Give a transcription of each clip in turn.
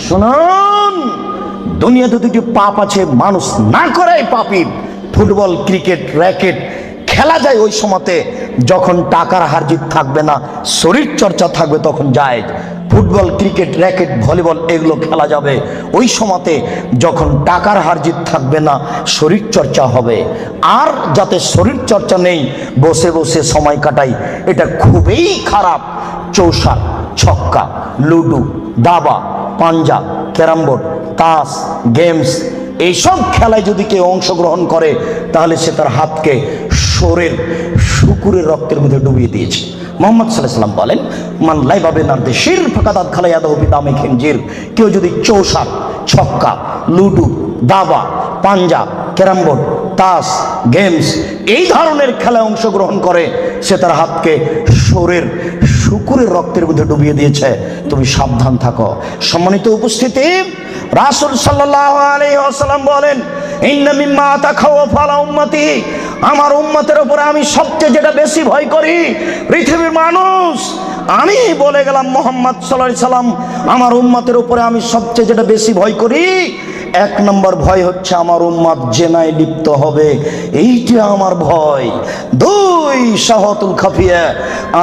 শুনুন, দুনিয়াতে দুটি পাপ আছে, মানুষ না করে পাপী। ফুটবল, ক্রিকেট, র্যাকেট খেলা যায় ওই সময়তে যখন টাকার হারজিত থাকবে না, শরীর চর্চা থাকবে, তখন যায়। ফুটবল, ক্রিকেট, র্যাকেট, ভলিবল এগুলো খেলা যাবে ওই সময়তে যখন টাকার হারজিত থাকবে না, শরীর চর্চা হবে। আর যাতে শরীর চর্চা নেই, বসে বসে সময় কাটাই, এটা খুবই খারাপ। চৌসার, ছক্কা, লুডো, দাবা, পাঞ্জা, ক্যারাম বোর্ড, তাস, গেমস এইসব খেলায় যদি কেউ অংশগ্রহণ করে, তাহলে সে তার হাতকে শোরের শুকুরের রক্তের মধ্যে ডুবিয়ে দিয়েছে। মোহাম্মদ সাল্লাল্লাহু আলাইহি ওয়াসাল্লাম বলেন, মান লাইবা বিনারদি শির ফাকাদাত খালায়াদাহু বিদামে খিনজির। কেউ যদি চৌসার, ছক্কা, লুডো, দাবা, পাঞ্জা, ক্যারাম বোর্ড, তাস, গেমস এই ধরনের খেলায় অংশগ্রহণ করে, সে তার হাতকে শোরের শুকুরের রক্তের মধ্যে ডুবিয়ে দিয়েছে। তুমি সাবধান থাকো। সম্মানিত উপস্থিতি, রাসূল সাল্লাল্লাহু আলাইহি ওয়াসাল্লাম বলেন, ইন্না মিম্মা তাখাওয়াফা আলা উম্মতি, আমার উম্মতের উপরে আমি সবচেয়ে যেটা বেশি ভয় করি, পৃথিবীর মানুষ, আমি বলে গেলাম মুহাম্মদ সাল্লাল্লাহু আলাইহি সাল্লাম, আমার উম্মতের উপরে আমি সবচেয়ে যেটা বেশি ভয় করি, এক নম্বর ভয় হচ্ছে আমার উম্মত জেনায় লিপ্ত হবে, এইটা আমার ভয়। দুই, শাহওয়াতুল খাফিয়া,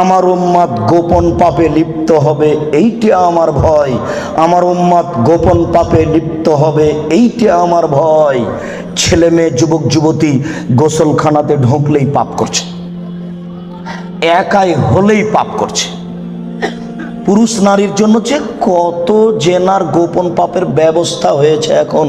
আমার উম্মত গোপন পাপে লিপ্ত হবে, এইটা আমার ভয়। আমার উম্মত গোপন পাপে লিপ্ত হবে, এইটা আমার ভয়। ছেলে মেয়ে, যুবক যুবতী গোসলখানাতে ঢুকলেই পাপ করছে, একাই হলেই পাপ করছে। পুরুষ নারীর জন্য যে কত জেনার গোপন পাপের ব্যবস্থা হয়েছে এখন।